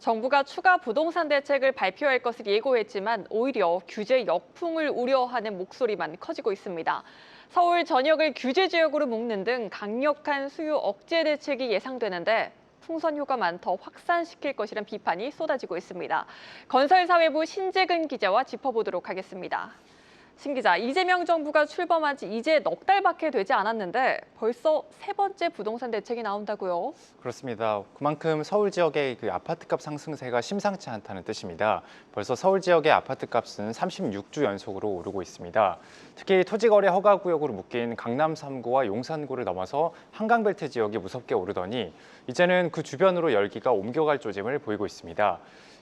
정부가 추가 부동산 대책을 발표할 것을 예고했지만 오히려 규제 역풍을 우려하는 목소리만 커지고 있습니다. 서울 전역을 규제 지역으로 묶는 등 강력한 수요 억제 대책이 예상되는데 풍선 효과만 더 확산시킬 것이란 비판이 쏟아지고 있습니다. 건설사회부 신재근 기자와 짚어보도록 하겠습니다. 신 기자, 이재명 정부가 출범한 지 이제 넉 달밖에 되지 않았는데 벌써 세 번째 부동산 대책이 나온다고요? 그렇습니다. 그만큼 서울 지역의 아파트값 상승세가 심상치 않다는 뜻입니다. 벌써 서울 지역의 아파트값은 36주 연속으로 오르고 있습니다. 특히 토지거래 허가구역으로 묶인 강남 3구와 용산구를 넘어서 한강벨트 지역이 무섭게 오르더니 이제는 그 주변으로 열기가 옮겨갈 조짐을 보이고 있습니다.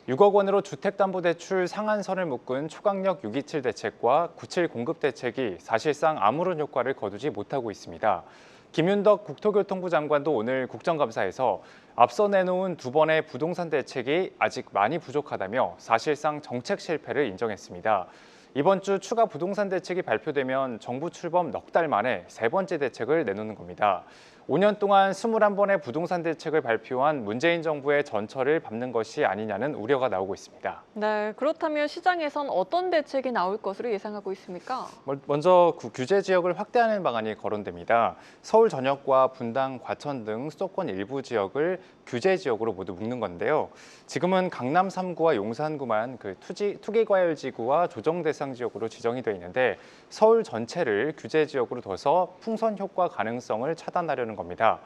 6억 원으로 주택담보대출 상한선을 묶은 초강력 627 대책과 97 공급 대책이 사실상 아무런 효과를 거두지 못하고 있습니다. 김윤덕 국토교통부 장관도 오늘 국정감사에서 앞서 내놓은 두 번의 부동산 대책이 아직 많이 부족하다며 사실상 정책 실패를 인정했습니다. 이번 주 추가 부동산 대책이 발표되면 정부 출범 넉 달 만에 세 번째 대책을 내놓는 겁니다. 5년 동안 21번의 부동산 대책을 발표한 문재인 정부의 전철을 밟는 것이 아니냐는 우려가 나오고 있습니다. 네, 그렇다면 시장에선 어떤 대책이 나올 것으로 예상하고 있습니까? 먼저 규제 지역을 확대하는 방안이 거론됩니다. 서울 전역과 분당, 과천 등 수도권 일부 지역을 규제 지역으로 모두 묶는 건데요. 지금은 강남 3구와 용산구만 투기과열지구와 조정 대상 지역으로 지정이 돼 있는데 서울 전체를 규제 지역으로 둬서 풍선 효과 가능성을 차단하려는 겁니다.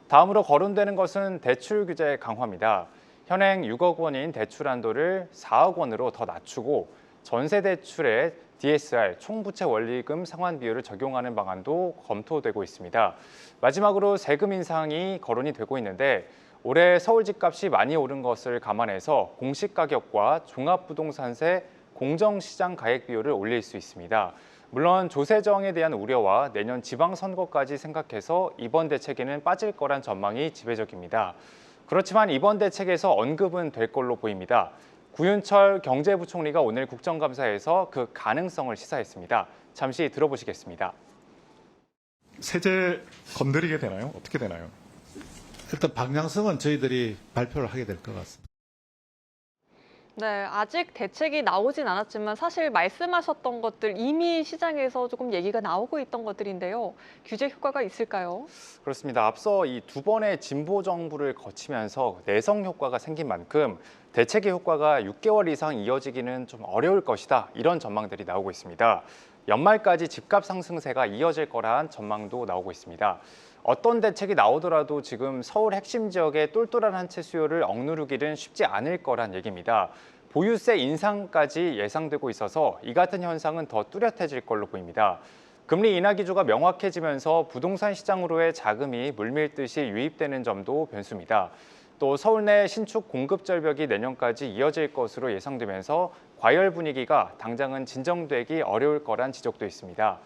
다음으로 거론되는 것은 대출 규제 강화입니다. 현행 6억 원인 대출 한도를 4억 원으로 더 낮추고 전세 대출에 DSR 총부채 원리금 상환 비율을 적용하는 방안도 검토되고 있습니다. 마지막으로 세금 인상이 거론이 되고 있는데 올해 서울 집값이 많이 오른 것을 감안해서 공시가격과 종합부동산세 공정시장 가액 비율을 올릴 수 있습니다. 물론 조세 저항에 대한 우려와 내년 지방선거까지 생각해서 이번 대책에는 빠질 거란 전망이 지배적입니다. 그렇지만 이번 대책에서 언급은 될 걸로 보입니다. 구윤철 경제부총리가 오늘 국정감사에서 그 가능성을 시사했습니다. 잠시 들어보시겠습니다. 세제 건드리게 되나요? 어떻게 되나요? 일단 방향성은 저희들이 발표를 하게 될 것 같습니다. 네, 아직 대책이 나오진 않았지만 사실 말씀하셨던 것들 이미 시장에서 조금 얘기가 나오고 있던 것들인데요. 규제 효과가 있을까요? 그렇습니다. 앞서 이 두 번의 진보 정부를 거치면서 내성 효과가 생긴 만큼 대책의 효과가 6개월 이상 이어지기는 좀 어려울 것이다. 이런 전망들이 나오고 있습니다. 연말까지 집값 상승세가 이어질 거란 전망도 나오고 있습니다. 어떤 대책이 나오더라도 지금 서울 핵심 지역의 똘똘한 한 채 수요를 억누르기는 쉽지 않을 거란 얘기입니다. 보유세 인상까지 예상되고 있어서 이 같은 현상은 더 뚜렷해질 걸로 보입니다. 금리 인하 기조가 명확해지면서 부동산 시장으로의 자금이 물밀듯이 유입되는 점도 변수입니다. 또 서울 내 신축 공급 절벽이 내년까지 이어질 것으로 예상되면서 과열 분위기가 당장은 진정되기 어려울 거란 지적도 있습니다.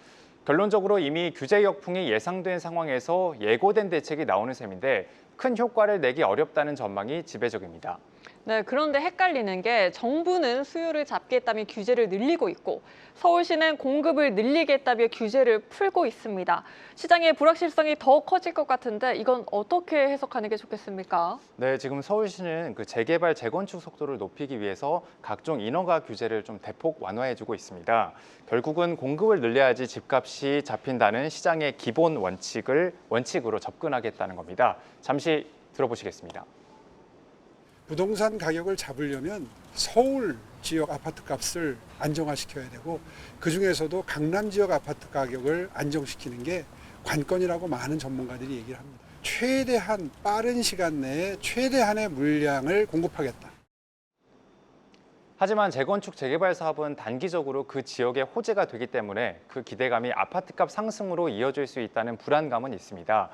결론적으로 이미 규제 역풍이 예상된 상황에서 예고된 대책이 나오는 셈인데 큰 효과를 내기 어렵다는 전망이 지배적입니다. 네, 그런데 헷갈리는 게 정부는 수요를 잡겠다며 규제를 늘리고 있고 서울시는 공급을 늘리겠다며 규제를 풀고 있습니다. 시장의 불확실성이 더 커질 것 같은데 이건 어떻게 해석하는 게 좋겠습니까? 네, 지금 서울시는 재개발, 재건축 속도를 높이기 위해서 각종 인허가 규제를 좀 대폭 완화해주고 있습니다. 결국은 공급을 늘려야지 집값이 잡힌다는 시장의 기본 원칙으로 접근하겠다는 겁니다. 잠시 들어보시겠습니다. 부동산 가격을 잡으려면 서울 지역 아파트 값을 안정화시켜야 되고 그중에서도 강남 지역 아파트 가격을 안정시키는 게 관건이라고 많은 전문가들이 얘기를 합니다. 최대한 빠른 시간 내에 최대한의 물량을 공급하겠다. 하지만 재건축, 재개발 사업은 단기적으로 그 지역의 호재가 되기 때문에 그 기대감이 아파트값 상승으로 이어질 수 있다는 불안감은 있습니다.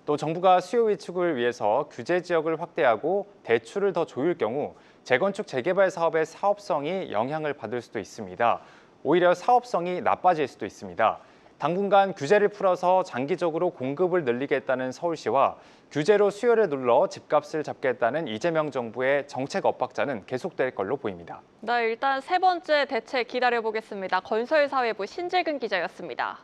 또 정부가 수요 위축을 위해서 규제 지역을 확대하고 대출을 더 조일 경우 재건축, 재개발 사업의 사업성이 영향을 받을 수도 있습니다. 오히려 사업성이 나빠질 수도 있습니다. 당분간 규제를 풀어서 장기적으로 공급을 늘리겠다는 서울시와 규제로 수요를 눌러 집값을 잡겠다는 이재명 정부의 정책 엇박자는 계속될 걸로 보입니다. 네, 일단 세 번째 대책 기다려보겠습니다. 건설사회부 신재근 기자였습니다.